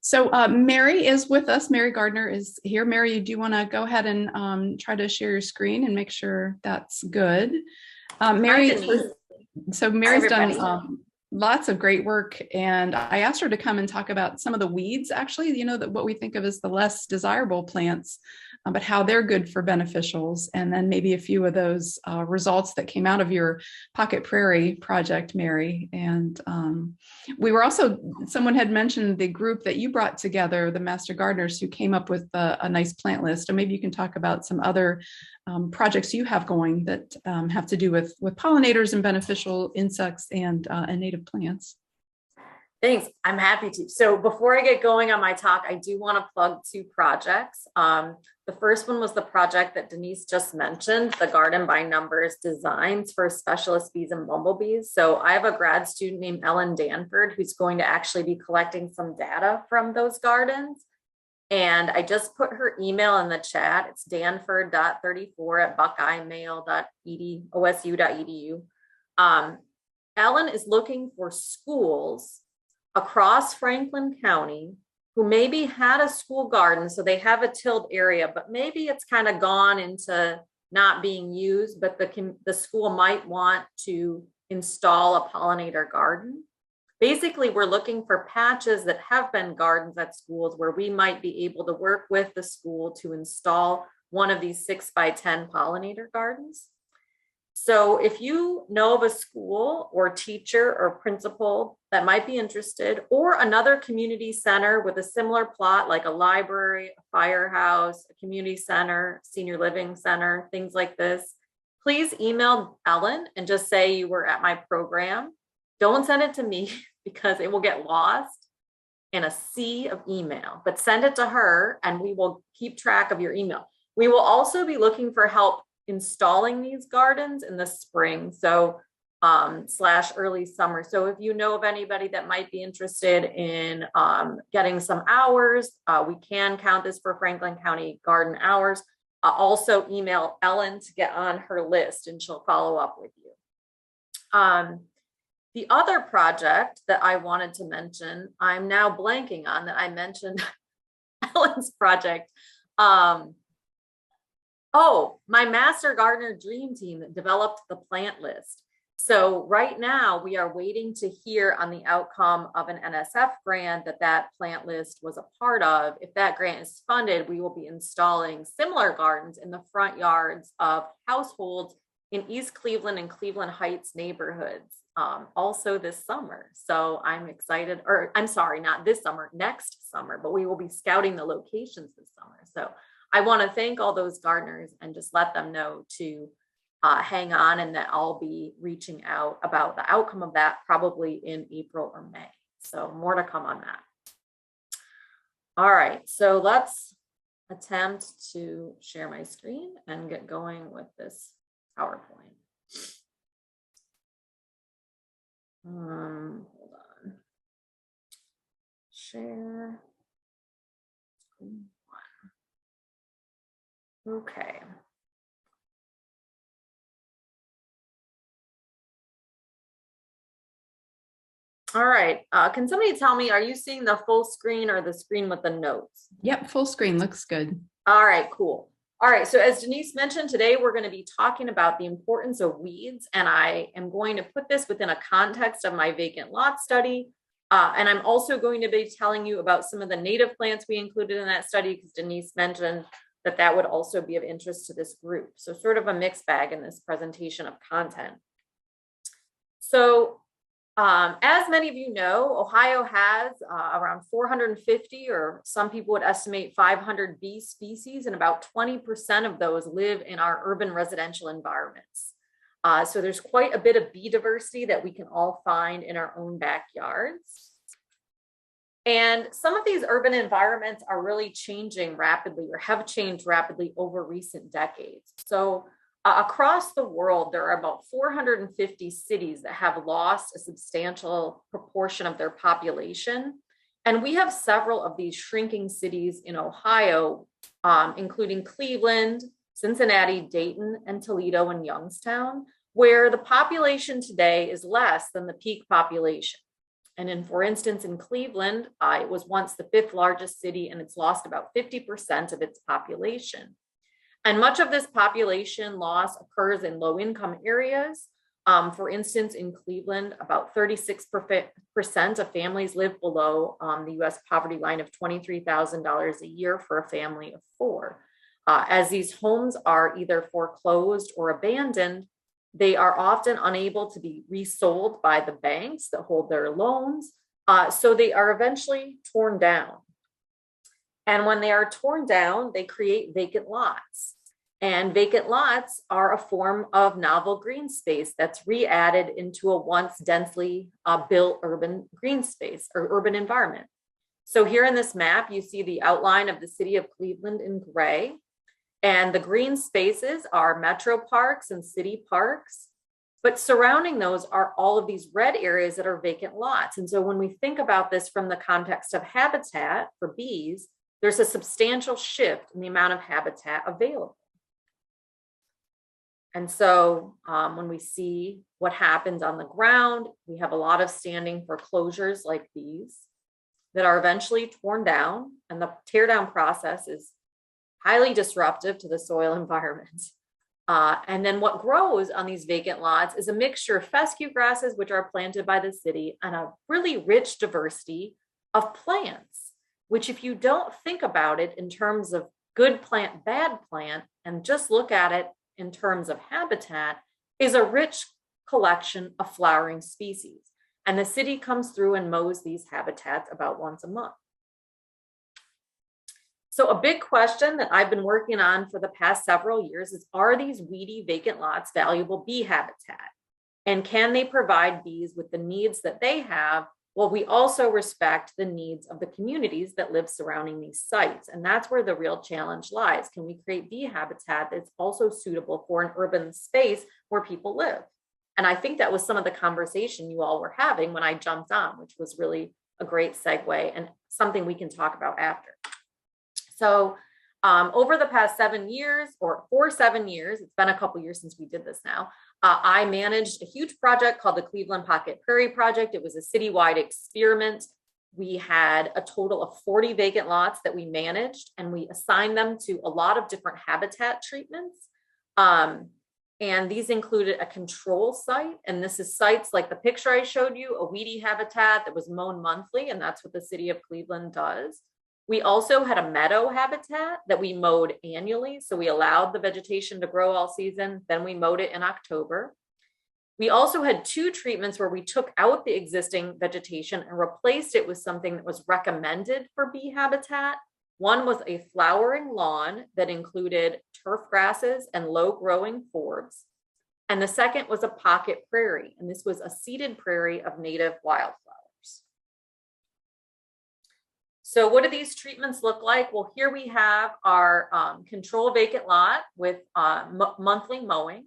So Mary is with us. Mary Gardiner is here. Mary, do you want to go ahead and try to share your screen and make sure that's good? Hi, Mary, Denise. so Hi, Mary's done everybody. lots of great work, and I asked her to come and talk about some of the weeds, actually, that what we think of as the less desirable plants, but how they're good for beneficials, and then maybe a few of those results that came out of your Pocket Prairie project, Mary. And we were also, someone had mentioned the group that you brought together, the Master Gardeners, who came up with a nice plant list. And maybe you can talk about some other projects you have going that have to do with pollinators and beneficial insects and native plants. Thanks. I'm happy to. So before I get going on my talk, I do want to plug two projects. The first one was the project that Denise just mentioned, the Garden by Numbers Designs for Specialist Bees and Bumblebees. So I have a grad student named Ellen Danford who's going to actually be collecting some data from those gardens. And I just put her email in the chat. It's danford.34@buckeyemail.osu.edu. Ellen is looking for schools across Franklin County who maybe had a school garden, so they have a tilled area, but maybe it's kind of gone into not being used, but the school might want to install a pollinator garden. Basically, we're looking for patches that have been gardens at schools where we might be able to work with the school to install one of these 6x10 pollinator gardens. So if you know of a school or teacher or principal that might be interested, or another community center with a similar plot, like a library, a firehouse, a community center, senior living center, things like this, please email Ellen and just say you were at my program. Don't send it to me because it will get lost in a sea of email, but send it to her and we will keep track of your email. We will also be looking for help installing these gardens in the spring, so slash early summer. So if you know of anybody that might be interested in getting some hours, we can count this for Franklin County garden hours. Also email Ellen to get on her list and she'll follow up with you. The other project that I wanted to mention, I'm now blanking on that I mentioned Ellen's project. Oh, my Master Gardener Dream Team that developed the plant list. So right now we are waiting to hear on the outcome of an NSF grant that plant list was a part of. If that grant is funded, we will be installing similar gardens in the front yards of households in East Cleveland and Cleveland Heights neighborhoods, also this summer. So I'm excited, or I'm sorry, not this summer, next summer, but we will be scouting the locations this summer. So I want to thank all those gardeners and just let them know to hang on, and that I'll be reaching out about the outcome of that probably in April or May. So more to come on that. All right, so let's attempt to share my screen and get going with this PowerPoint. Hold on. Share screen one. Okay. All right. Can somebody tell me, are you seeing the full screen or the screen with the notes? Yep, full screen looks good. All right, cool. All right, so as Denise mentioned, today we're going to be talking about the importance of weeds, and I am going to put this within a context of my vacant lot study. And I'm also going to be telling you about some of the native plants we included in that study, because Denise mentioned that would also be of interest to this group. So sort of a mixed bag in this presentation of content. So as many of you know, Ohio has around 450, or some people would estimate 500 bee species, and about 20% of those live in our urban residential environments. So there's quite a bit of bee diversity that we can all find in our own backyards. And some of these urban environments are really changing rapidly, or have changed rapidly over recent decades. So across the world, there are about 450 cities that have lost a substantial proportion of their population. And we have several of these shrinking cities in Ohio, including Cleveland, Cincinnati, Dayton, and Toledo and Youngstown, where the population today is less than the peak population. And for instance, in Cleveland, it was once the 5th largest city, and it's lost about 50% of its population. And much of this population loss occurs in low-income areas. For instance, in Cleveland, about 36% of families live below the U.S. poverty line of $23,000 a year for a family of 4. As these homes are either foreclosed or abandoned, they are often unable to be resold by the banks that hold their loans. So they are eventually torn down. And when they are torn down, they create vacant lots. And vacant lots are a form of novel green space that's re-added into a once densely built urban green space or urban environment. So here in this map, you see the outline of the city of Cleveland in gray. And the green spaces are metro parks and city parks. But surrounding those are all of these red areas that are vacant lots. And so when we think about this from the context of habitat for bees, there's a substantial shift in the amount of habitat available. And so when we see what happens on the ground, we have a lot of standing foreclosures like these that are eventually torn down. And the teardown process is highly disruptive to the soil environment. And then what grows on these vacant lots is a mixture of fescue grasses, which are planted by the city, and a really rich diversity of plants, which if you don't think about it in terms of good plant, bad plant, and just look at it in terms of habitat, is a rich collection of flowering species. And the city comes through and mows these habitats about once a month. So a big question that I've been working on for the past several years is, are these weedy vacant lots valuable bee habitat? And can they provide bees with the needs that they have, while we also respect the needs of the communities that live surrounding these sites? And that's where the real challenge lies. Can we create bee habitat that's also suitable for an urban space where people live? And I think that was some of the conversation you all were having when I jumped on, which was really a great segue and something we can talk about after. So over the past 7 years, or for 7 years, it's been a couple years since we did this now, I managed a huge project called the Cleveland Pocket Prairie Project. It was a citywide experiment. We had a total of 40 vacant lots that we managed, and we assigned them to a lot of different habitat treatments. And these included a control site. And this is sites like the picture I showed you, a weedy habitat that was mown monthly, and that's what the city of Cleveland does. We also had a meadow habitat that we mowed annually. So we allowed the vegetation to grow all season. Then we mowed it in October. We also had 2 treatments where we took out the existing vegetation and replaced it with something that was recommended for bee habitat. One was a flowering lawn that included turf grasses and low growing forbs. And the second was a pocket prairie. And this was a seeded prairie of native wildflowers. So what do these treatments look like? Well, here we have our control vacant lot with monthly mowing.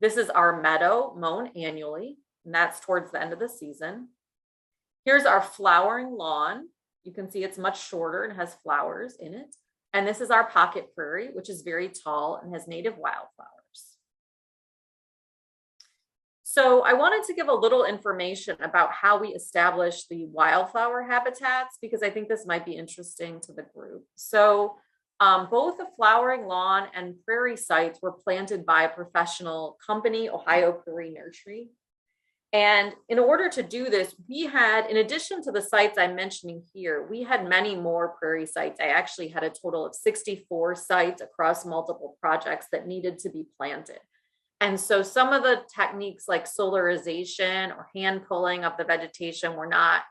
This is our meadow mown annually, and that's towards the end of the season. Here's our flowering lawn. You can see it's much shorter and has flowers in it. And this is our pocket prairie, which is very tall and has native wildflowers. So I wanted to give a little information about how we establish the wildflower habitats, because I think this might be interesting to the group. So both the flowering lawn and prairie sites were planted by a professional company, Ohio Prairie Nursery. And in order to do this, we had, in addition to the sites I'm mentioning here, we had many more prairie sites. I actually had a total of 64 sites across multiple projects that needed to be planted. And so some of the techniques like solarization or hand pulling of the vegetation were not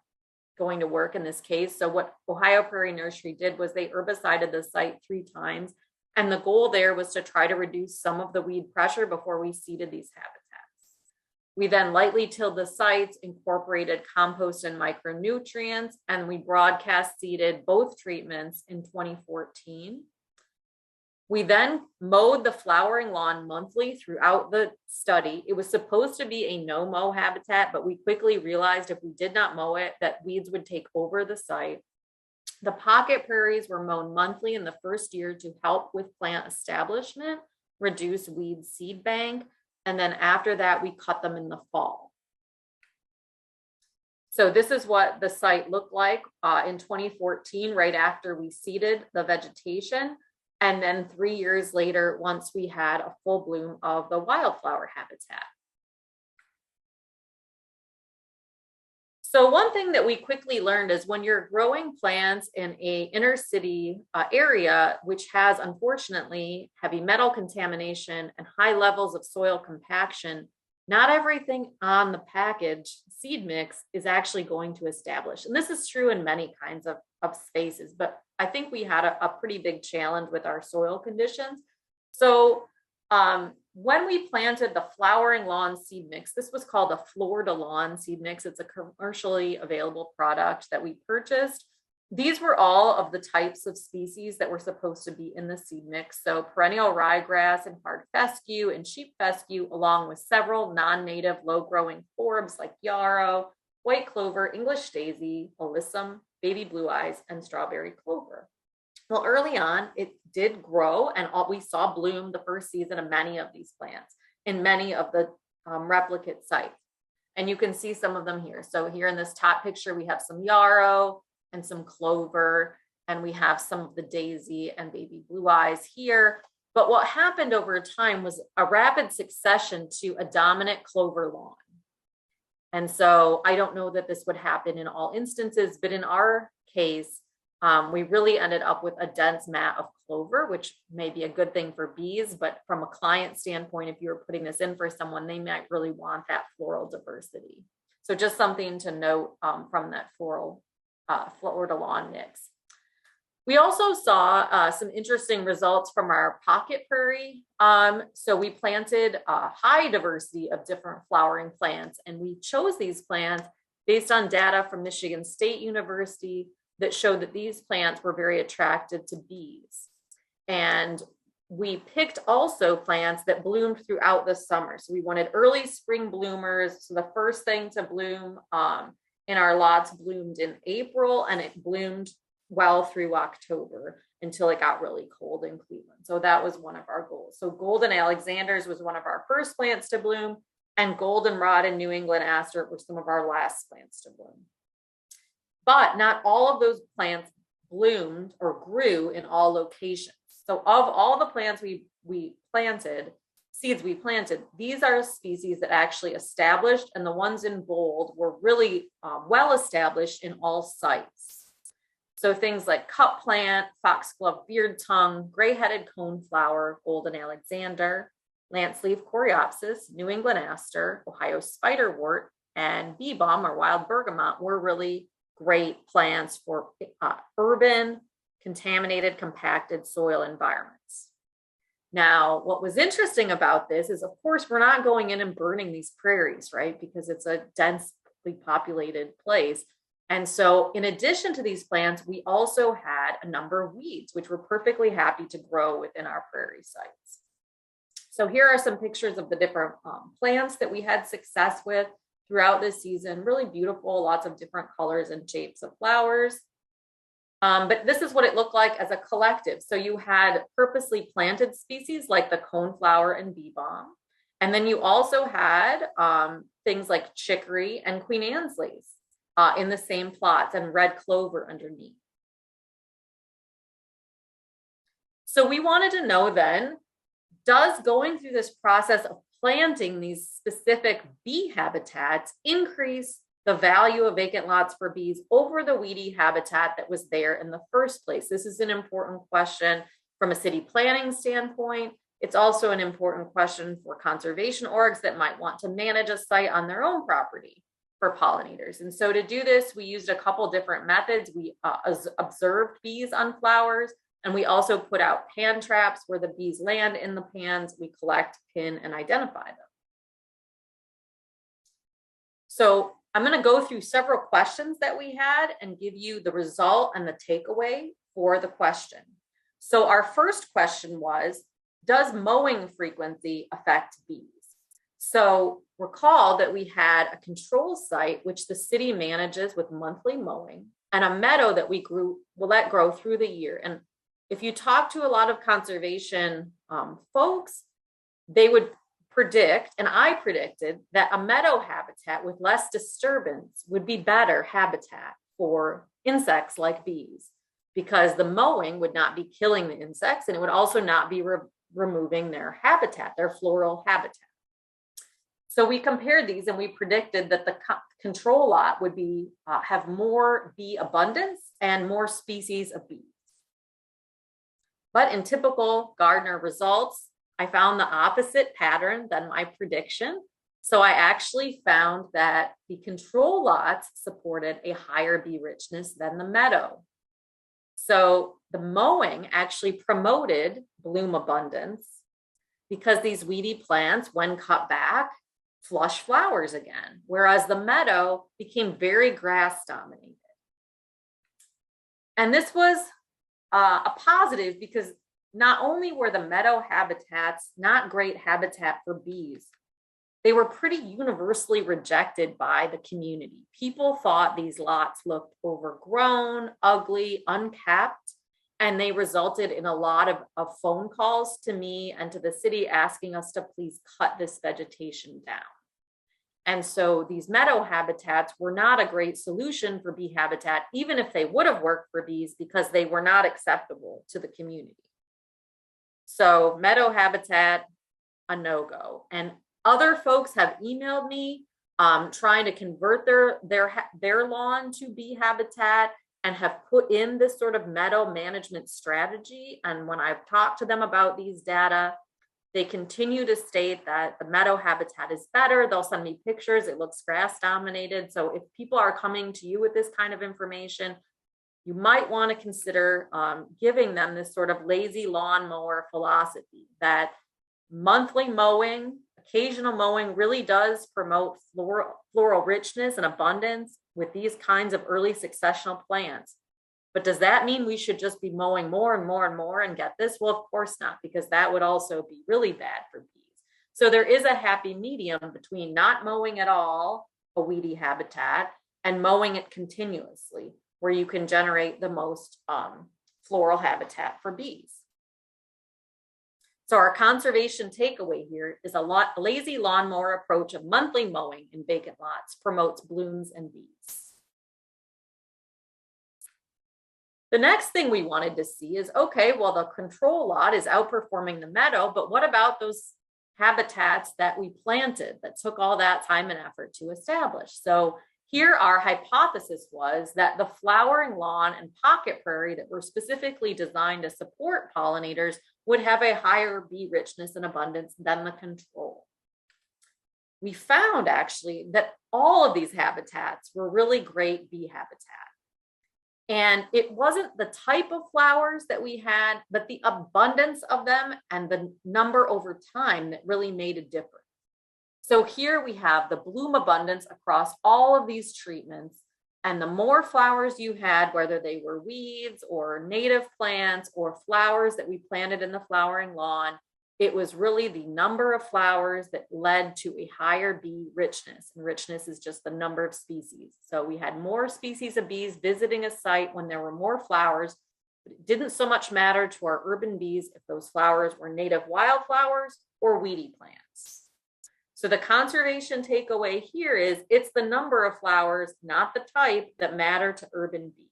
going to work in this case. So what Ohio Prairie Nursery did was they herbicided the site 3 times. And the goal there was to try to reduce some of the weed pressure before we seeded these habitats. We then lightly tilled the sites, incorporated compost and micronutrients, and we broadcast seeded both treatments in 2014. We then mowed the flowering lawn monthly throughout the study. It was supposed to be a no-mow habitat, but we quickly realized if we did not mow it, that weeds would take over the site. The pocket prairies were mown monthly in the first year to help with plant establishment, reduce weed seed bank, and then after that, we cut them in the fall. So this is what the site looked like in 2014, right after we seeded the vegetation. And then 3 years later, once we had a full bloom of the wildflower habitat. So one thing that we quickly learned is when you're growing plants in a inner city area, which has unfortunately heavy metal contamination and high levels of soil compaction, not everything on the package seed mix is actually going to establish. And this is true in many kinds of spaces, but I think we had a pretty big challenge with our soil conditions. So when we planted the flowering lawn seed mix, this was called a floor to lawn seed mix. It's a commercially available product that we purchased. These were all of the types of species that were supposed to be in the seed mix. So perennial ryegrass and hard fescue and sheep fescue, along with several non-native low-growing forbs like yarrow, white clover, English daisy, alyssum, baby blue eyes, and strawberry clover. Well, early on, it did grow, and we saw bloom the first season of many of these plants in many of the replicate sites. And you can see some of them here. So here in this top picture, we have some yarrow and some clover, and we have some of the daisy and baby blue eyes here. But what happened over time was a rapid succession to a dominant clover lawn. And so I don't know that this would happen in all instances, but in our case, we really ended up with a dense mat of clover, which may be a good thing for bees, but from a client standpoint, if you were putting this in for someone, they might really want that floral diversity. So just something to note from that floor to lawn mix. We also saw some interesting results from our pocket prairie. So we planted a high diversity of different flowering plants, and we chose these plants based on data from Michigan State University that showed that these plants were very attractive to bees. And we picked also plants that bloomed throughout the summer. So we wanted early spring bloomers. So the first thing to bloom in our lots bloomed in April, and it bloomed well through October until it got really cold in Cleveland. So that was one of our goals. So golden Alexanders was one of our first plants to bloom, and goldenrod and New England aster were some of our last plants to bloom. But not all of those plants bloomed or grew in all locations. So of all the plants we planted, seeds we planted, these are species that actually established, and the ones in bold were really well established in all sites. So things like cup plant, foxglove beard tongue, gray-headed coneflower, golden Alexander, lance-leaf coreopsis, New England aster, Ohio spiderwort, and bee balm or wild bergamot were really great plants for urban, contaminated, compacted soil environments. Now, what was interesting about this is, of course, we're not going in and burning these prairies, right? Because it's a densely populated place. And so in addition to these plants, we also had a number of weeds, which were perfectly happy to grow within our prairie sites. So here are some pictures of the different plants that we had success with throughout this season. Really beautiful, lots of different colors and shapes of flowers. But this is what it looked like as a collective. So you had purposely planted species like the coneflower and bee balm. And then you also had things like chicory and Queen Anne's lace in the same plots, and red clover underneath. So we wanted to know then, does going through this process of planting these specific bee habitats increase the value of vacant lots for bees over the weedy habitat that was there in the first place? This is an important question from a city planning standpoint. It's also an important question for conservation orgs that might want to manage a site on their own property for pollinators. And so to do this, we used a couple different methods. We observed bees on flowers, and we also put out pan traps where the bees land in the pans. We collect, pin, and identify them. So I'm going to go through several questions that we had and give you the result and the takeaway for the question. So our first question was, does mowing frequency affect bees? So recall that we had a control site, which the city manages with monthly mowing, and a meadow that we will let grow through the year. And if you talk to a lot of conservation folks, they would predict, and I predicted, that a meadow habitat with less disturbance would be better habitat for insects like bees, because the mowing would not be killing the insects, and it would also not be removing their habitat, their floral habitat. So we compared these and we predicted that the control lot would be have more bee abundance and more species of bees. But in typical Gardiner results, I found the opposite pattern than my prediction. So I actually found that the control lots supported a higher bee richness than the meadow. So the mowing actually promoted bloom abundance because these weedy plants, when cut back, flush flowers again, whereas the meadow became very grass dominated. And this was a positive because not only were the meadow habitats not great habitat for bees, they were pretty universally rejected by the community. People thought these lots looked overgrown, ugly, unkept, and they resulted in a lot of phone calls to me and to the city asking us to please cut this vegetation down. And so these meadow habitats were not a great solution for bee habitat, even if they would have worked for bees, because they were not acceptable to the community. So meadow habitat, a no-go. And other folks have emailed me trying to convert their lawn to bee habitat and have put in this sort of meadow management strategy. And when I've talked to them about these data, they continue to state that the meadow habitat is better. They'll send me pictures. It looks grass dominated. So if people are coming to you with this kind of information, you might want to consider giving them this sort of lazy lawnmower philosophy that monthly mowing, occasional mowing really does promote floral richness and abundance with these kinds of early successional plants. But does that mean we should just be mowing more and more and more and get this? Well, of course not, because that would also be really bad for bees. So there is a happy medium between not mowing at all a weedy habitat and mowing it continuously, where you can generate the most floral habitat for bees. So our conservation takeaway here is a lazy lawnmower approach of monthly mowing in vacant lots promotes blooms and bees. The next thing we wanted to see is, okay, well, the control lot is outperforming the meadow, but what about those habitats that we planted that took all that time and effort to establish? So here our hypothesis was that the flowering lawn and pocket prairie that were specifically designed to support pollinators would have a higher bee richness and abundance than the control. We found actually that all of these habitats were really great bee habitat. And it wasn't the type of flowers that we had, but the abundance of them and the number over time that really made a difference. So here we have the bloom abundance across all of these treatments. And the more flowers you had, whether they were weeds or native plants or flowers that we planted in the flowering lawn, it was really the number of flowers that led to a higher bee richness. And richness is just the number of species. So we had more species of bees visiting a site when there were more flowers, but it didn't so much matter to our urban bees if those flowers were native wildflowers or weedy plants. So the conservation takeaway here is it's the number of flowers, not the type, that matter to urban bees.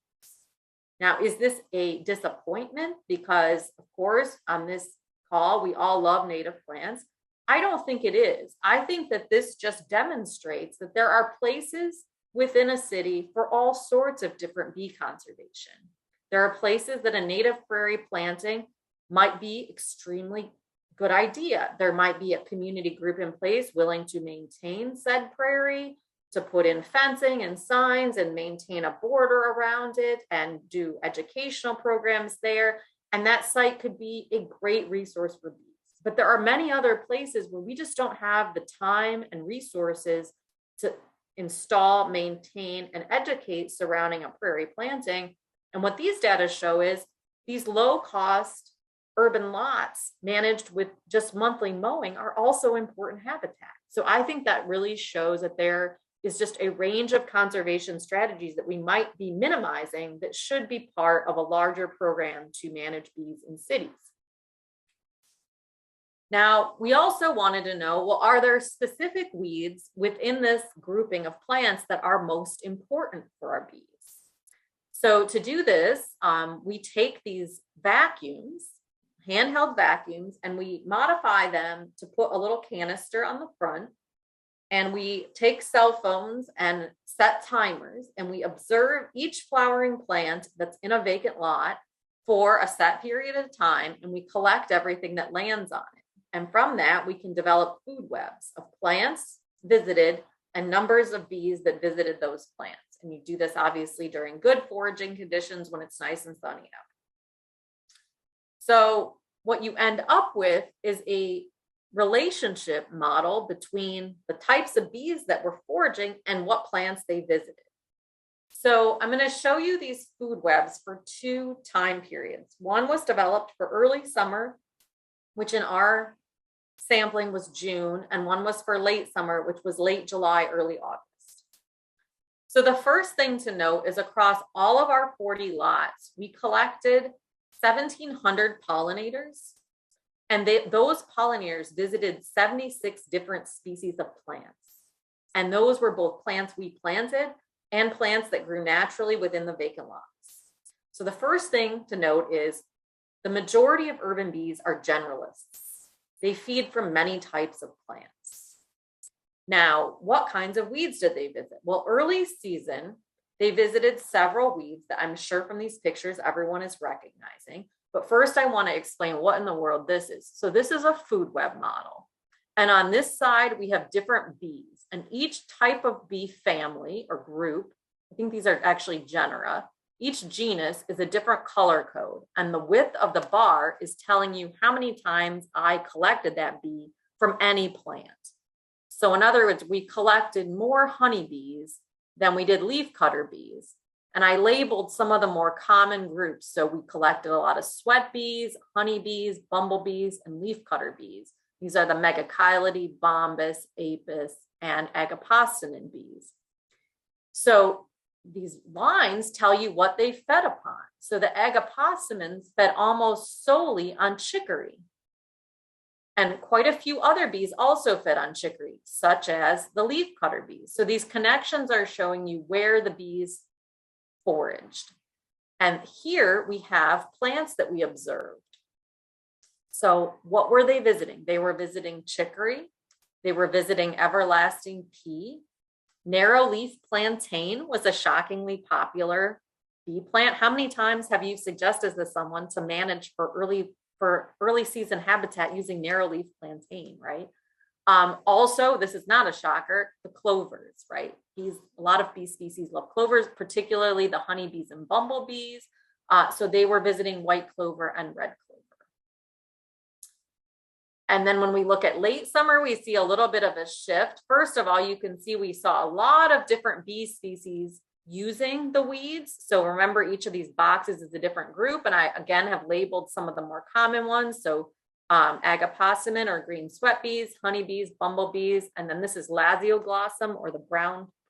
Now, is this a disappointment? Because, of course, on this call, we all love native plants. I don't think it is. I think that this just demonstrates that there are places within a city for all sorts of different bee conservation. There are places that a native prairie planting might be extremely good idea. There might be a community group in place willing to maintain said prairie, to put in fencing and signs and maintain a border around it and do educational programs there. And that site could be a great resource for bees. But there are many other places where we just don't have the time and resources to install, maintain, and educate surrounding a prairie planting. And what these data show is these low-cost urban lots managed with just monthly mowing are also important habitat. So I think that really shows that there is just a range of conservation strategies that we might be minimizing that should be part of a larger program to manage bees in cities. Now, we also wanted to know, well, are there specific weeds within this grouping of plants that are most important for our bees? So to do this, we take these vacuums, handheld vacuums, and we modify them to put a little canister on the front. And we take cell phones and set timers, and we observe each flowering plant that's in a vacant lot for a set period of time, and we collect everything that lands on it. And from that, we can develop food webs of plants visited and numbers of bees that visited those plants. And you do this obviously during good foraging conditions when it's nice and sunny out. So what you end up with is a relationship model between the types of bees that were foraging and what plants they visited. So I'm going to show you these food webs for 2 time periods. One was developed for early summer, which in our sampling was June, and one was for late summer, which was late July, early August. So the first thing to note is across all of our 40 lots, we collected 1,700 pollinators, and those pollinators visited 76 different species of plants. And those were both plants we planted and plants that grew naturally within the vacant lots. So the first thing to note is the majority of urban bees are generalists. They feed from many types of plants. Now, what kinds of weeds did they visit? Well, early season, they visited several weeds that I'm sure from these pictures everyone is recognizing. But first, I want to explain what in the world this is. So this is a food web model. And on this side, we have different bees. And each type of bee family or group, I think these are actually genera, each genus is a different color code. And the width of the bar is telling you how many times I collected that bee from any plant. So in other words, we collected more honeybees than we did leafcutter bees. And I labeled some of the more common groups. So we collected a lot of sweat bees, honeybees, bumblebees, and leafcutter bees. These are the Megachilidae, Bombus, Apis, and Agapositae bees. So these lines tell you what they fed upon. So the Agapositae fed almost solely on chicory. And quite a few other bees also fed on chicory, such as the leafcutter bees. So these connections are showing you where the bees foraged. And here we have plants that we observed. So what were they visiting? They were visiting chicory. They were visiting everlasting pea. Narrow leaf plantain was a shockingly popular bee plant. How many times have you suggested to someone to manage for early season habitat using narrow leaf plantain, right? Also, this is not a shocker, the clovers, right? A lot of bee species love clovers, particularly the honeybees and bumblebees. So they were visiting white clover and red clover. And then when we look at late summer, we see a little bit of a shift. First of all, you can see we saw a lot of different bee species using the weeds. So remember, each of these boxes is a different group. And I, again, have labeled some of the more common ones. So Agapositae or green sweat bees, honeybees, bumblebees. And then this is Lasioglossum or the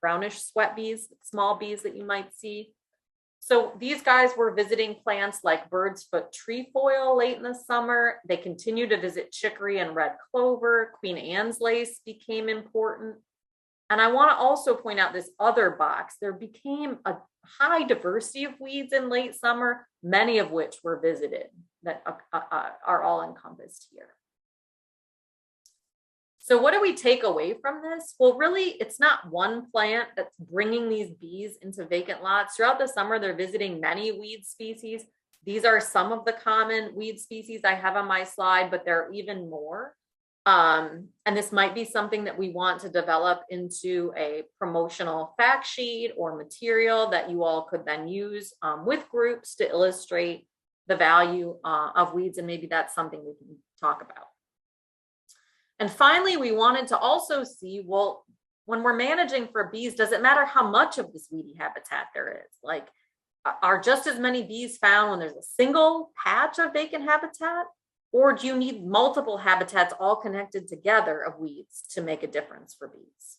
brownish sweat bees, small bees that you might see. So these guys were visiting plants like bird's foot trefoil late in the summer. They continued to visit chicory and red clover. Queen Anne's lace became important. And I want to also point out this other box. There became a high diversity of weeds in late summer, many of which were visited that are all encompassed here. So what do we take away from this? Well, really, it's not one plant that's bringing these bees into vacant lots. Throughout the summer, they're visiting many weed species. These are some of the common weed species I have on my slide, but there are even more. And this might be something that we want to develop into a promotional fact sheet or material that you all could then use with groups to illustrate the value of weeds. And maybe that's something we can talk about. And finally, we wanted to also see, well, when we're managing for bees, does it matter how much of this weedy habitat there is? Like, are just as many bees found when there's a single patch of vacant habitat? Or do you need multiple habitats all connected together of weeds to make a difference for bees?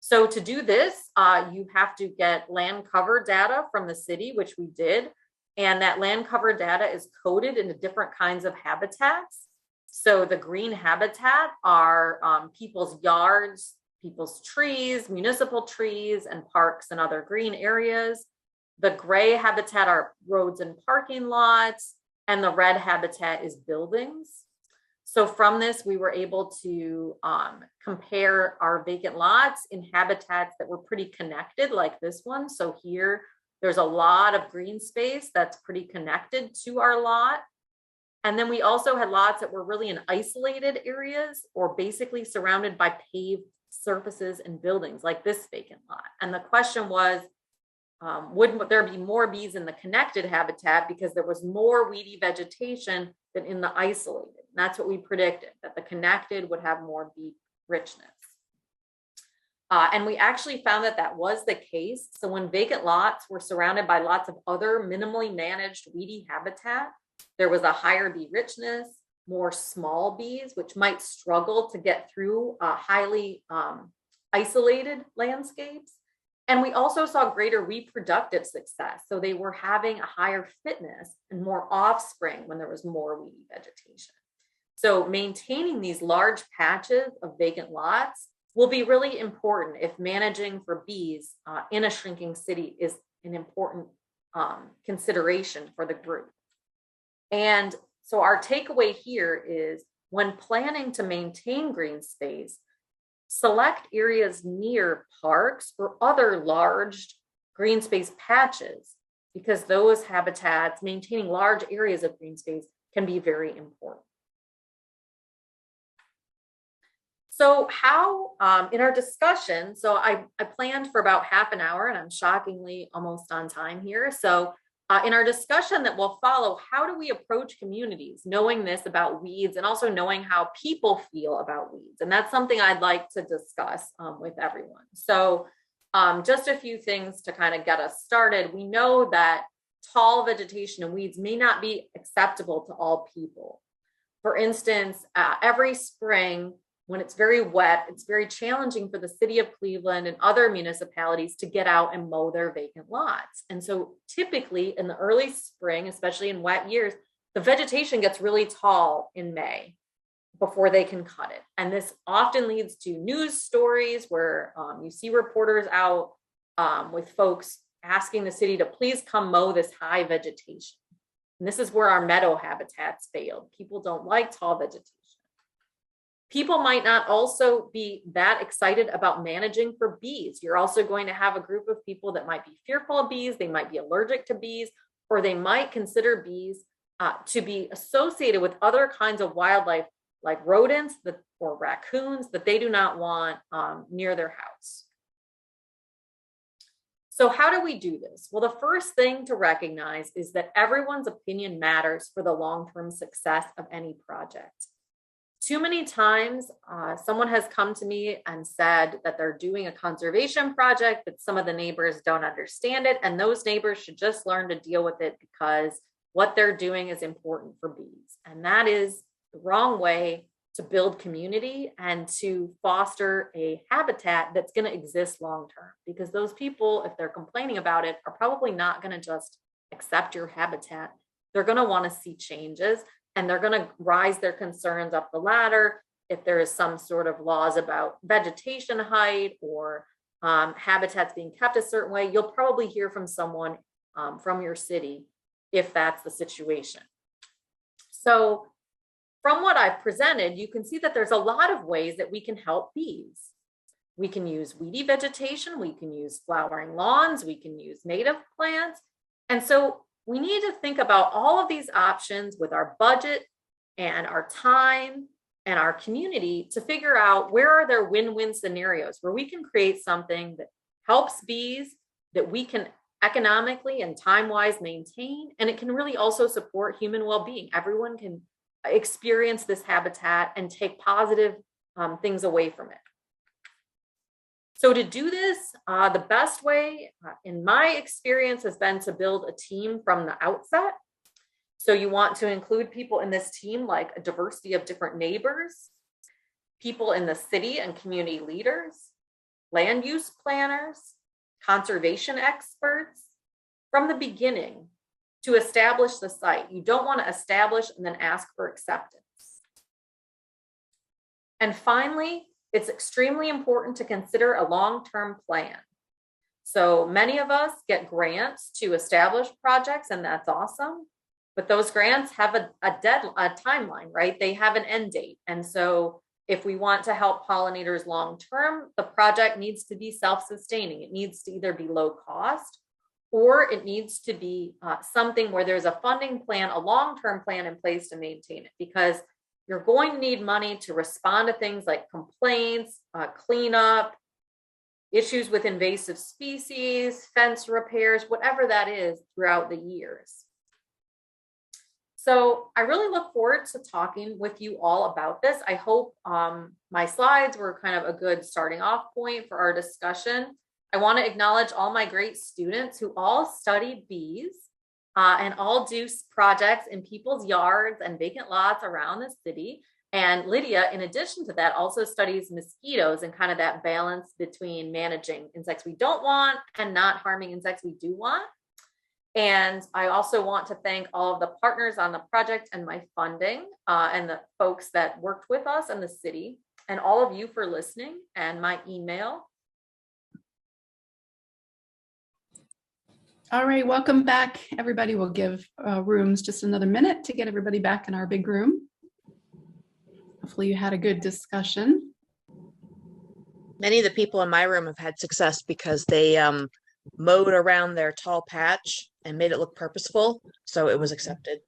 So to do this, you have to get land cover data from the city, which we did. And that land cover data is coded into different kinds of habitats. So the green habitat are people's yards, people's trees, municipal trees, and parks and other green areas. The gray habitat are roads and parking lots, and the red habitat is buildings. So from this, we were able to compare our vacant lots in habitats that were pretty connected, like this one. So here, there's a lot of green space that's pretty connected to our lot. And then we also had lots that were really in isolated areas or basically surrounded by paved surfaces and buildings, like this vacant lot. And the question was, would there be more bees in the connected habitat because there was more weedy vegetation than in the isolated? And that's what we predicted, that the connected would have more bee richness. And we actually found that that was the case. So when vacant lots were surrounded by lots of other minimally managed weedy habitat, there was a higher bee richness, more small bees, which might struggle to get through highly isolated landscapes. And we also saw greater reproductive success. So they were having a higher fitness and more offspring when there was more weedy vegetation. So maintaining these large patches of vacant lots will be really important if managing for bees in a shrinking city is an important consideration for the group. And so our takeaway here is when planning to maintain green space, select areas near parks or other large green space patches, because those habitats, maintaining large areas of green space, can be very important. So how, in our discussion, so I planned for about half an hour and I'm shockingly almost on time here. So in our discussion that will follow, how do we approach communities, knowing this about weeds and also knowing how people feel about weeds? And that's something I'd like to discuss with everyone. So just a few things to kind of get us started. We know that tall vegetation and weeds may not be acceptable to all people. For instance, every spring, when it's very wet, it's very challenging for the city of Cleveland and other municipalities to get out and mow their vacant lots. And so typically in the early spring, especially in wet years, the vegetation gets really tall in May before they can cut it. And this often leads to news stories where you see reporters out with folks asking the city to please come mow this high vegetation. And this is where our meadow habitats failed. People don't like tall vegetation. People might not also be that excited about managing for bees. You're also going to have a group of people that might be fearful of bees, they might be allergic to bees, or they might consider bees to be associated with other kinds of wildlife like rodents or raccoons that they do not want near their house. So how do we do this? Well, the first thing to recognize is that everyone's opinion matters for the long-term success of any project. Too many times, someone has come to me and said that they're doing a conservation project, but some of the neighbors don't understand it, and those neighbors should just learn to deal with it because what they're doing is important for bees. And that is the wrong way to build community and to foster a habitat that's going to exist long term, because those people, if they're complaining about it, are probably not going to just accept your habitat. They're going to want to see changes. And they're going to rise their concerns up the ladder if there is some sort of laws about vegetation height or habitats being kept a certain way. You'll probably hear from someone from your city if that's the situation. So from what I've presented, you can see that there's a lot of ways that we can help bees. We can use weedy vegetation, we can use flowering lawns, we can use native plants. And so we need to think about all of these options with our budget and our time and our community to figure out where are there win-win scenarios where we can create something that helps bees, that we can economically and time-wise maintain, and it can really also support human well-being. Everyone can experience this habitat and take positive things away from it. So to do this, the best way, in my experience, has been to build a team from the outset. So you want to include people in this team, like a diversity of different neighbors, people in the city and community leaders, land use planners, conservation experts, from the beginning to establish the site. You don't want to establish and then ask for acceptance. And finally, it's extremely important to consider a long-term plan. So many of us get grants to establish projects, and that's awesome. But those grants have a timeline, right? They have an end date. And so if we want to help pollinators long-term, the project needs to be self-sustaining. It needs to either be low cost, or it needs to be something where there's a funding plan, a long-term plan in place to maintain it, because you're going to need money to respond to things like complaints, cleanup, issues with invasive species, fence repairs, whatever that is throughout the years. So I really look forward to talking with you all about this. I hope my slides were kind of a good starting off point for our discussion. I want to acknowledge all my great students who all study bees and all do projects in people's yards and vacant lots around the city. And Lydia, in addition to that, also studies mosquitoes and kind of that balance between managing insects we don't want and not harming insects we do want. And I also want to thank all of the partners on the project and my funding and the folks that worked with us in the city, and all of you for listening, and my email. All right, welcome back, everybody. We'll give rooms just another minute to get everybody back in our big room. Hopefully you had a good discussion. Many of the people in my room have had success because they mowed around their tall patch and made it look purposeful, so it was accepted.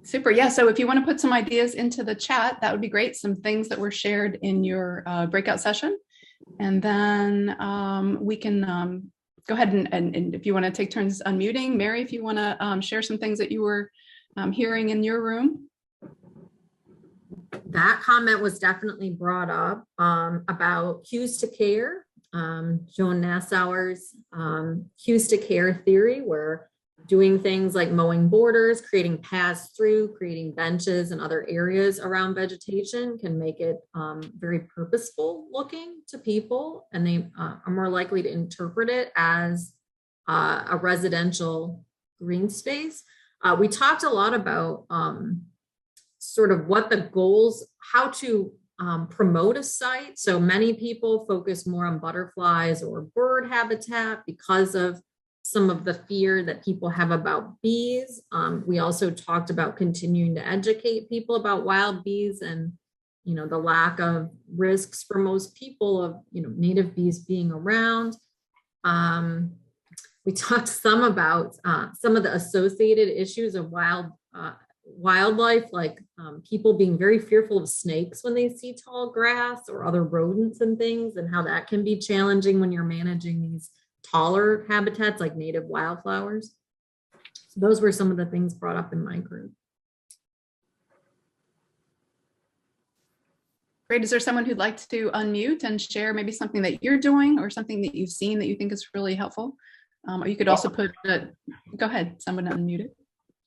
Super. Yeah, so if you want to put some ideas into the chat, that would be great. Some things that were shared in your breakout session. And then we can go ahead and if you want to take turns unmuting. Mary, if you want to share some things that you were hearing in your room. That comment was definitely brought up about cues to care. Joan Nassauer's cues to care theory, where doing things like mowing borders, creating paths through, creating benches and other areas around vegetation can make it very purposeful looking to people, and they are more likely to interpret it as a residential green space. We talked a lot about sort of what the goals, how to promote a site. So many people focus more on butterflies or bird habitat because of some of the fear that people have about bees. We also talked about continuing to educate people about wild bees and, you know, the lack of risks for most people of, you know, native bees being around. We talked some about some of the associated issues of wildlife, like people being very fearful of snakes when they see tall grass or other rodents and things, and how that can be challenging when you're managing these taller habitats like native wildflowers. So those were some of the things brought up in my group. Great. Is there someone who'd like to unmute and share maybe something that you're doing or something that you've seen that you think is really helpful? Or you could also put, go ahead, someone unmute it.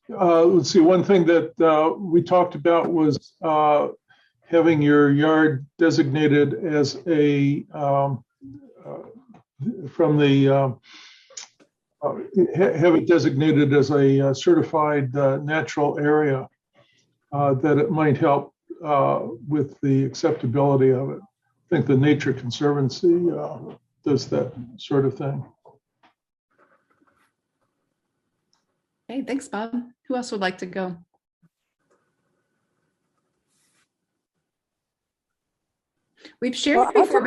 Let's see, one thing that we talked about was having your yard designated as a, have it designated as a certified natural area, that it might help with the acceptability of it. I think the Nature Conservancy does that sort of thing. Okay, thanks, Bob. Who else would like to go? We've shared before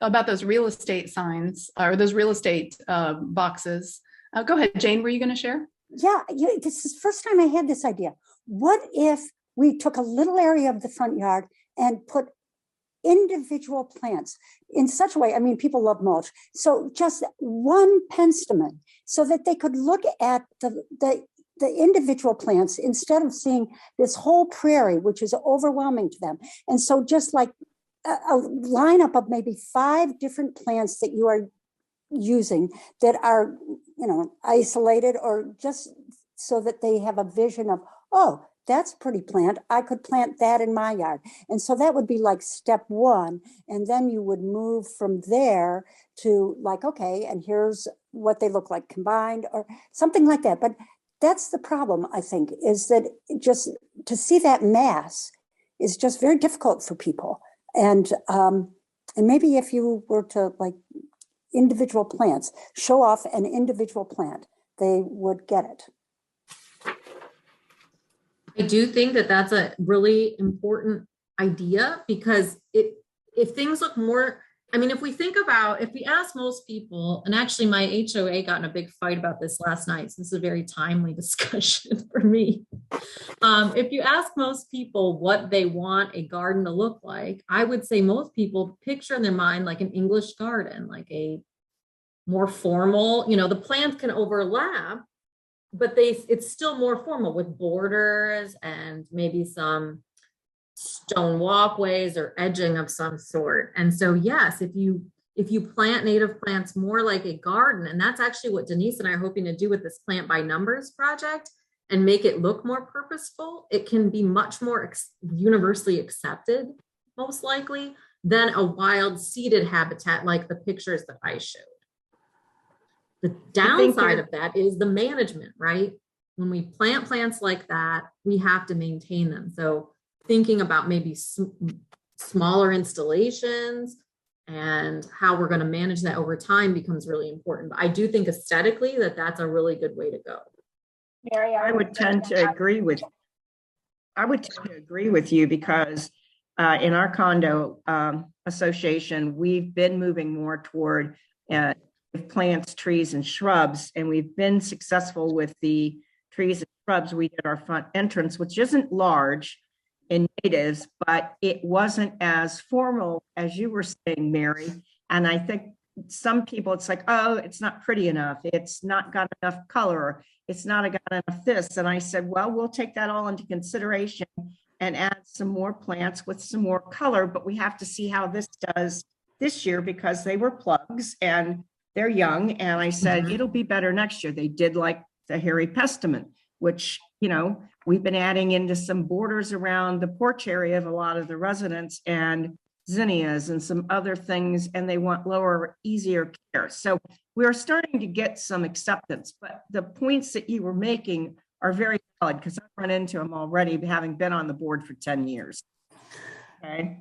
about those real estate signs or those real estate boxes. Go ahead, Jane, were you going to share? Yeah, this is the first time I had this idea. What if we took a little area of the front yard and put individual plants in such a way? I mean, people love mulch. So just one penstemon so that they could look at the individual plants instead of seeing this whole prairie, which is overwhelming to them. And so just like a lineup of maybe 5 different plants that you are using that are, you know, isolated, or just so that they have a vision of, oh, that's a pretty plant, I could plant that in my yard. And so that would be like step 1. And then you would move from there to like, okay, and here's what they look like combined or something like that. But that's the problem, I think, is that just to see that mass is just very difficult for people. And maybe if you were to like individual plants, show off an individual plant, they would get it. I do think that that's a really important idea, because if things look more, I mean, if we ask most people, and actually my HOA got in a big fight about this last night, so this is a very timely discussion for me. If you ask most people what they want a garden to look like, I would say most people picture in their mind like an English garden, like a more formal, the plants can overlap, but it's still more formal with borders and maybe some stone walkways or edging of some sort. And so, yes, if you plant native plants more like a garden, and that's actually what Denise and I are hoping to do with this Plant by Numbers project, and make it look more purposeful, it can be much more universally accepted, most likely, than a wild seeded habitat like the pictures that I showed. The downside of that is the management, right? When we plant plants like that, we have to maintain them. So thinking about maybe smaller installations and how we're going to manage that over time becomes really important. But I do think aesthetically that's a really good way to go. Mary, I would tend to agree with you, because in our condo association, we've been moving more toward plants, trees, and shrubs, and we've been successful with the trees and shrubs. We did our front entrance, which isn't large in natives, but it wasn't as formal as you were saying, Mary. And I think some people, it's like, oh, it's not pretty enough, it's not got enough color, it's not got enough this. And I said, well, we'll take that all into consideration and add some more plants with some more color, but we have to see how this does this year, because they were plugs and they're young. And I said, it'll be better next year. They did like the hairy pestiment, which, we've been adding into some borders around the porch area of a lot of the residents, and zinnias and some other things, and they want lower, easier care. So we're starting to get some acceptance, but the points that you were making are very valid, because I've run into them already, having been on the board for 10 years. Okay.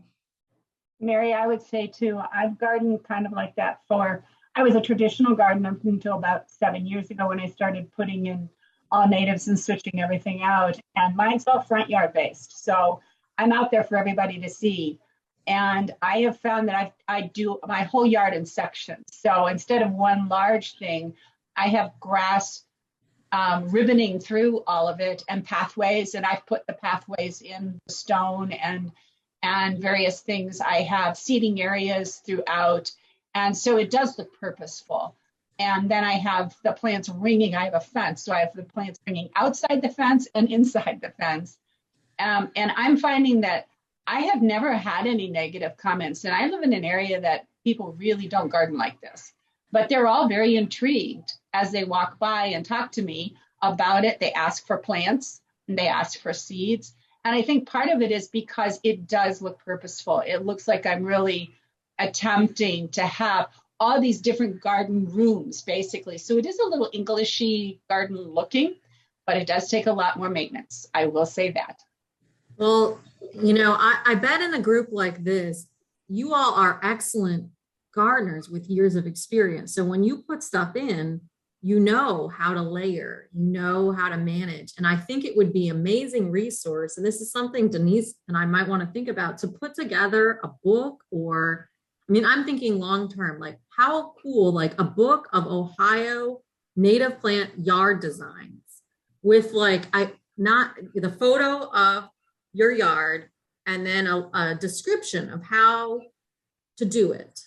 Mary, I would say too, I've gardened kind of like that I was a traditional gardener up until about 7 years ago, when I started putting in all natives and switching everything out. And mine's all front yard based. So I'm out there for everybody to see. And I have found that I do my whole yard in sections. So instead of one large thing, I have grass ribboning through all of it, and pathways. And I've put the pathways in stone and various things. I have seating areas throughout. And so it does look purposeful. And then I have the plants ringing. I have a fence. So I have the plants ringing outside the fence and inside the fence. And I'm finding that I have never had any negative comments. And I live in an area that people really don't garden like this. But they're all very intrigued as they walk by and talk to me about it. They ask for plants and they ask for seeds. And I think part of it is because it does look purposeful. It looks like I'm really attempting to have all these different garden rooms, basically. So it is a little Englishy garden looking, but it does take a lot more maintenance. I will say that. Well, I bet in a group like this, you all are excellent gardeners with years of experience. So when you put stuff in, you know how to layer, you know how to manage. And I think it would be an amazing resource. And this is something Denise and I might want to think about, to put together a book, or I'm thinking long-term, like how cool, like a book of Ohio native plant yard designs with not the photo of your yard and then a description of how to do it.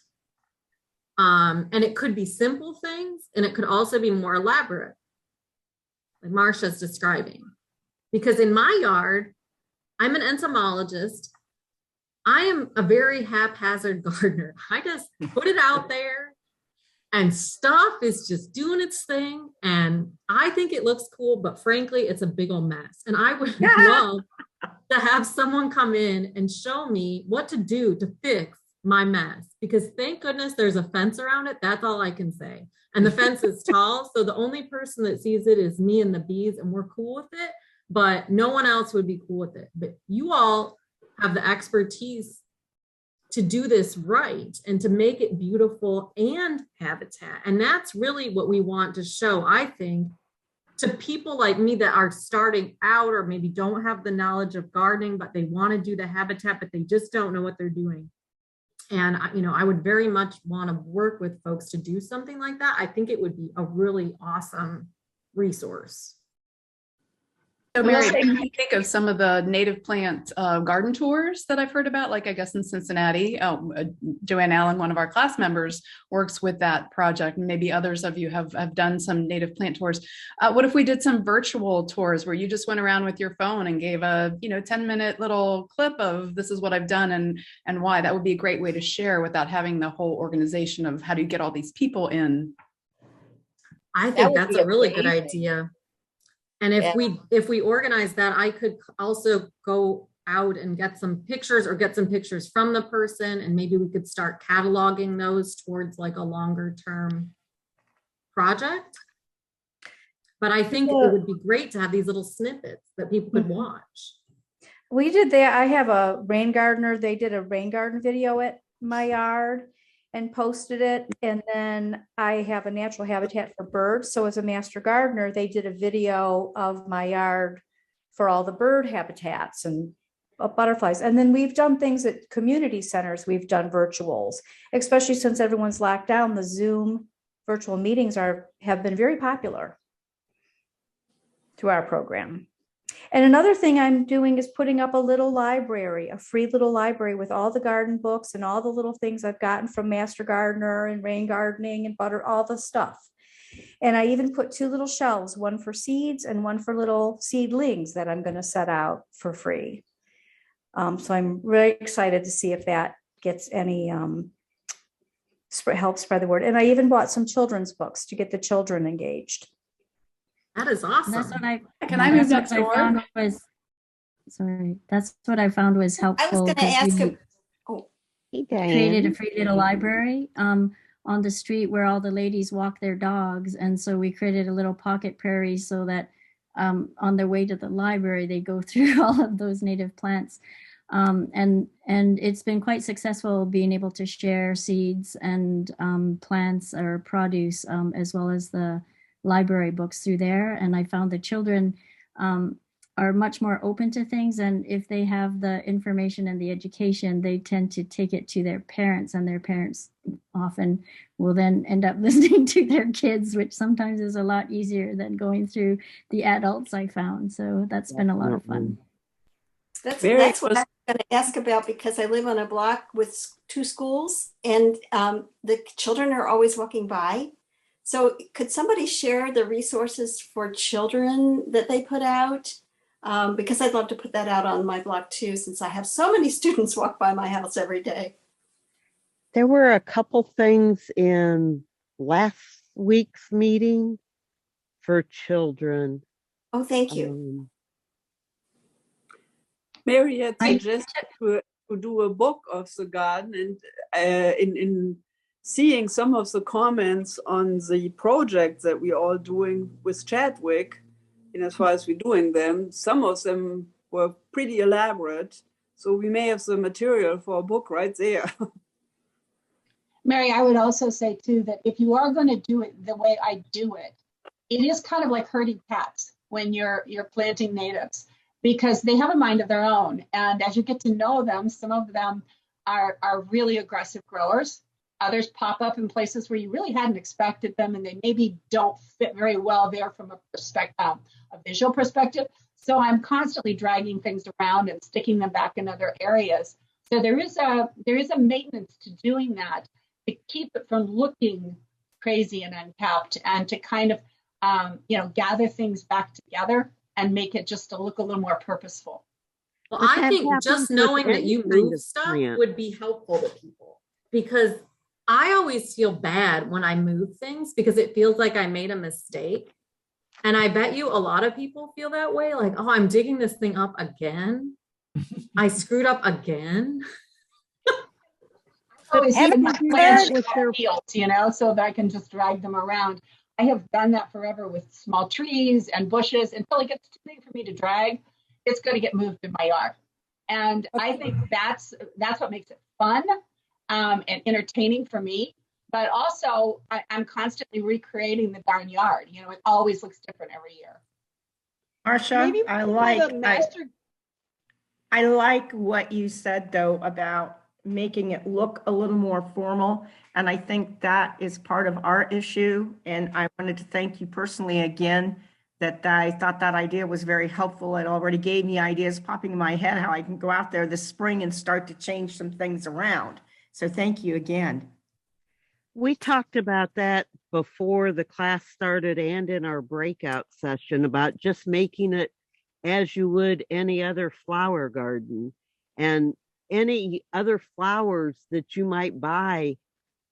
And it could be simple things, and it could also be more elaborate, like Marcia's describing. Because in my yard, I'm an entomologist. I am a very haphazard gardener. I just put it out there and stuff is just doing its thing. And I think it looks cool, but frankly, it's a big old mess. And I would love to have someone come in and show me what to do to fix my mess, because thank goodness there's a fence around it. That's all I can say. And the fence is tall. So the only person that sees it is me and the bees, and we're cool with it, but no one else would be cool with it. But you all have the expertise to do this right and to make it beautiful and habitat. And that's really what we want to show, I think, to people like me that are starting out or maybe don't have the knowledge of gardening, but they want to do the habitat, but they just don't know what they're doing. And, I would very much want to work with folks to do something like that. I think it would be a really awesome resource. So Mary, what do you think of some of the native plant garden tours that I've heard about? Like I guess in Cincinnati, Joanne Allen, one of our class members, works with that project. And maybe others of you have done some native plant tours. What if we did some virtual tours where you just went around with your phone and gave a 10-minute little clip of this is what I've done and why? That would be a great way to share without having the whole organization of how do you get all these people in. I think that's a really good idea. And if we organize that, I could also go out and get some pictures from the person, and maybe we could start cataloging those towards like a longer term project. But I think it would be great to have these little snippets that people could watch. We did that. I have a rain gardener. They did a rain garden video at my yard and posted it. And then I have a natural habitat for birds. So as a master gardener, they did a video of my yard for all the bird habitats and butterflies. And then we've done things at community centers. We've done virtuals, especially since everyone's locked down. The Zoom virtual meetings have been very popular to our program. And another thing I'm doing is putting up a little library, a free little library with all the garden books and all the little things I've gotten from Master Gardener and Rain Gardening and Butter, all the stuff. And I even put 2 little shelves, one for seeds and one for little seedlings that I'm going to set out for free. So I'm really excited to see if that gets any help spread the word. And I even bought some children's books to get the children engaged. That is awesome. That's what I move next door? That's what I found was helpful. I was going to ask him. Created a free little library on the street where all the ladies walk their dogs, and so we created a little pocket prairie so that on their way to the library they go through all of those native plants, and it's been quite successful being able to share seeds and plants or produce as well as the library books through there. And I found the children are much more open to things, and if they have the information and the education, they tend to take it to their parents, and their parents often will then end up listening to their kids, which sometimes is a lot easier than going through the adults, I found. So that's been a lot of fun. That's what I'm going to ask about, because I live on a block with 2 schools, and the children are always walking by. So could somebody share the resources for children that they put out? Because I'd love to put that out on my block too, since I have so many students walk by my house every day. There were a couple things in last week's meeting for children. Oh, thank you. Mary had suggested to do a book of the garden, and in seeing some of the comments on the project that we're all doing with Chadwick, and as far as we're doing them, some of them were pretty elaborate. So we may have the material for a book right there. Mary, I would also say too, that if you are going to do it the way I do it, it is kind of like herding cats when you're planting natives, because they have a mind of their own. And as you get to know them, some of them are really aggressive growers. Others pop up in places where you really hadn't expected them, and they maybe don't fit very well there from a visual perspective. So I'm constantly dragging things around and sticking them back in other areas. So there is a maintenance to doing that, to keep it from looking crazy and unkept, and to kind of gather things back together and make it just to look a little more purposeful. Well, I think just knowing that you move stuff would be helpful to people, because I always feel bad when I move things because it feels like I made a mistake. And I bet you a lot of people feel that way. Like, oh, I'm digging this thing up again. I screwed up again. Always even my plants fields, so that I can just drag them around. I have done that forever with small trees and bushes until it gets too big for me to drag. It's going to get moved in my yard. And I think that's what makes it fun and entertaining for me. But also, I'm constantly recreating the darn yard. You know, it always looks different every year. Marsha, I like what you said, though, about making it look a little more formal. And I think that is part of our issue. And I wanted to thank you personally again, that I thought that idea was very helpful. It already gave me ideas popping in my head how I can go out there this spring and start to change some things around. So thank you again. We talked about that before the class started and in our breakout session about just making it as you would any other flower garden. And any other flowers that you might buy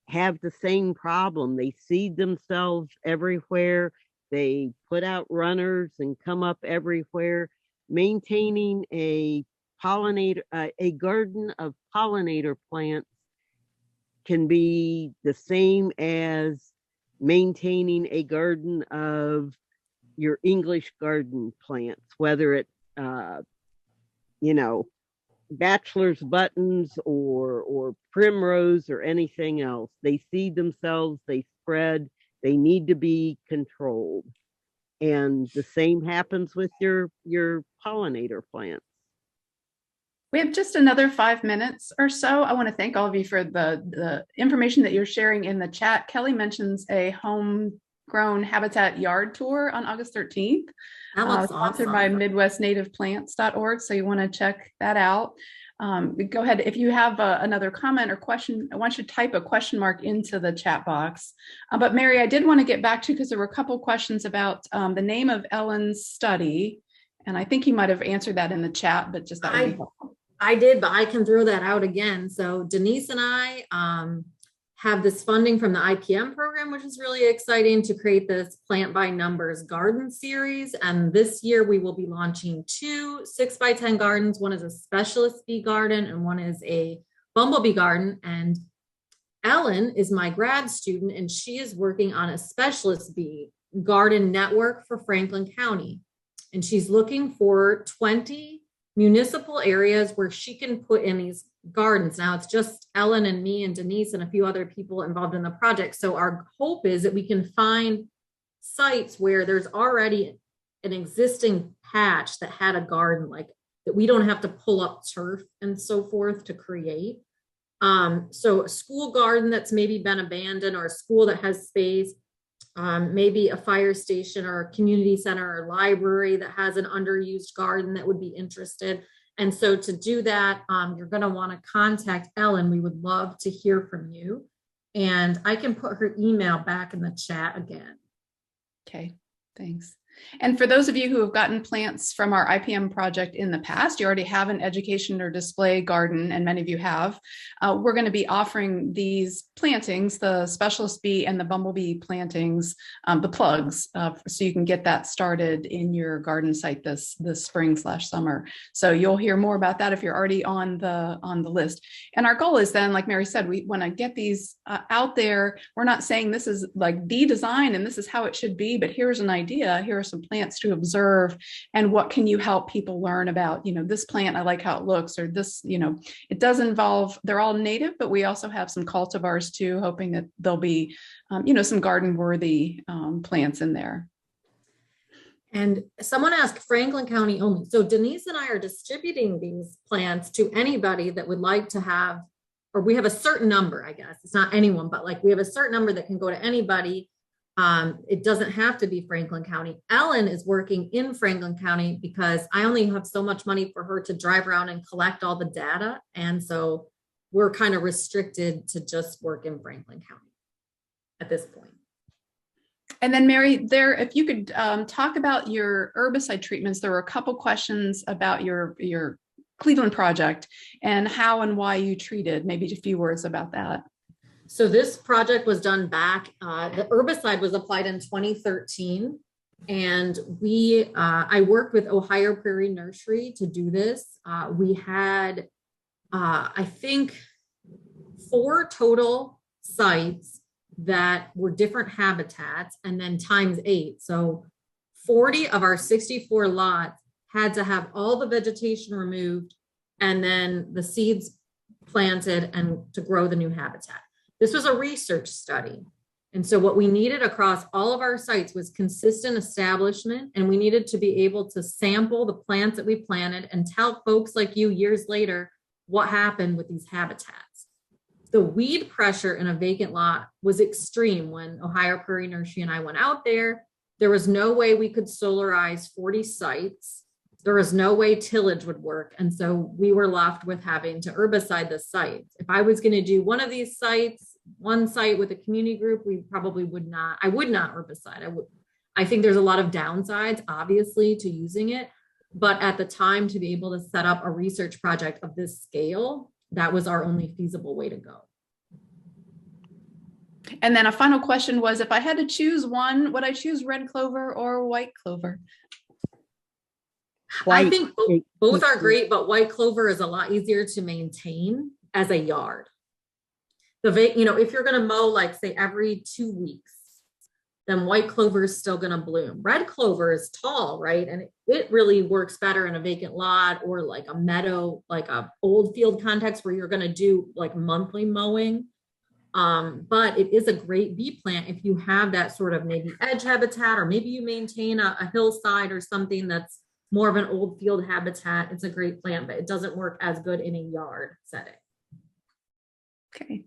have the same problem. They seed themselves everywhere. They put out runners and come up everywhere. Maintaining a garden of pollinator plants can be the same as maintaining a garden of your English garden plants, whether it, bachelor's buttons or primrose or anything else. They seed themselves, they spread, they need to be controlled. And the same happens with your pollinator plants. We have just another 5 minutes or so. I want to thank all of you for the information that you're sharing in the chat. Kelly mentions a homegrown habitat yard tour on August 13th. That looks sponsored awesome. by MidwestNativePlants.org. So you want to check that out. Go ahead. If you have another comment or question, I want you to type a question mark into the chat box. But Mary, I did want to get back to, because there were a couple questions about the name of Ellen's study. And I think you might have answered that in the chat, but just that would be helpful. I did, but I can throw that out again. So Denise and I have this funding from the IPM program, which is really exciting, to create this Plant by Numbers garden series. And this year we will be launching 2 6x10 gardens. One is a specialist bee garden and one is a bumblebee garden. And Ellen is my grad student, and she is working on a specialist bee garden network for Franklin County. And she's looking for 20 municipal areas where she can put in these gardens. Now it's just Ellen and me and Denise and a few other people involved in the project. So our hope is that we can find sites where there's already an existing patch that had a garden, like that we don't have to pull up turf and so forth to create. So a school garden that's maybe been abandoned, or a school that has space, maybe a fire station or a community center or library that has an underused garden that would be interested. And so to do that, you're going to want to contact Ellen. We would love to hear from you. And I can put her email back in the chat again. Okay, thanks. And for those of you who have gotten plants from our IPM project in the past, you already have an education or display garden, and many of you have. We're going to be offering these plantings, the specialist bee and the bumblebee plantings, the plugs, so you can get that started in your garden site this spring/summer. So you'll hear more about that if you're already on the list. And our goal is then, like Mary said, we want to get these out there. We're not saying this is like the design and this is how it should be, but here's an idea. Here are some plants to observe, and what can you help people learn about, this plant, I like how it looks, or this, it does involve, they're all native, but we also have some cultivars too, hoping that there'll be, some garden worthy plants in there. And someone asked Franklin County only. So Denise and I are distributing these plants to anybody that would like to have, or we have a certain number, I guess. It's not anyone, but like we have a certain number that can go to anybody. It doesn't have to be Franklin County. Ellen is working in Franklin County because I only have so much money for her to drive around and collect all the data. And so we're kind of restricted to just work in Franklin County at this point. And then Mary, if you could talk about your herbicide treatments. There were a couple questions about your Cleveland project and how and why you treated, maybe a few words about that. So this project was done back, the herbicide was applied in 2013. And I worked with Ohio Prairie Nursery to do this. We had, I think, 4 total sites that were different habitats, and then times 8. So 40 of our 64 lots had to have all the vegetation removed and then the seeds planted and to grow the new habitat. This was a research study. And so what we needed across all of our sites was consistent establishment, and we needed to be able to sample the plants that we planted and tell folks like you years later what happened with these habitats. The weed pressure in a vacant lot was extreme when Ohio Prairie Nursery and I went out there. There was no way we could solarize 40 sites. There was no way tillage would work. And so we were left with having to herbicide the sites. If I was going to do one of these sites, one site with a community group, we probably would not, I would not herbicide. I think there's a lot of downsides, obviously, to using it. But at the time, to be able to set up a research project of this scale, that was our only feasible way to go. And then a final question was, if I had to choose one, would I choose red clover or white clover? I think both are great, but white clover is a lot easier to maintain as a yard. If you're going to mow, like say every 2 weeks, then white clover is still going to bloom. Red clover is tall, right? And it really works better in a vacant lot or like a meadow, like a old field context where you're going to do like monthly mowing. But it is a great bee plant if you have that sort of maybe edge habitat, or maybe you maintain a hillside or something that's more of an old field habitat. It's a great plant, but it doesn't work as good in a yard setting. Okay.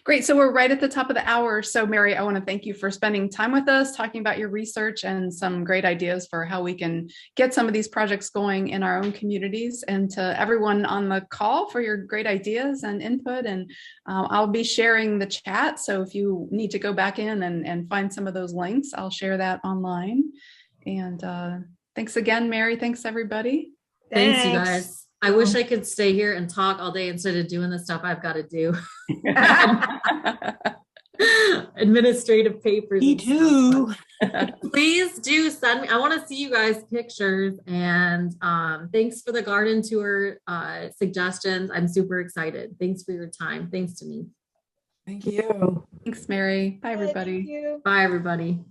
Great. So we're right at the top of the hour. So Mary, I want to thank you for spending time with us, talking about your research and some great ideas for how we can get some of these projects going in our own communities, and to everyone on the call for your great ideas and input. And I'll be sharing the chat. So if you need to go back in and find some of those links, I'll share that online. And thanks again, Mary. Thanks, everybody. Thanks, you guys. I wish I could stay here and talk all day instead of doing the stuff I've got to do. Administrative papers. Me too. Please do send me. I want to see you guys' pictures. And thanks for the garden tour suggestions. I'm super excited. Thanks for your time. Thanks to me. Thank you. Thanks, Mary. Bye, everybody. Bye, everybody.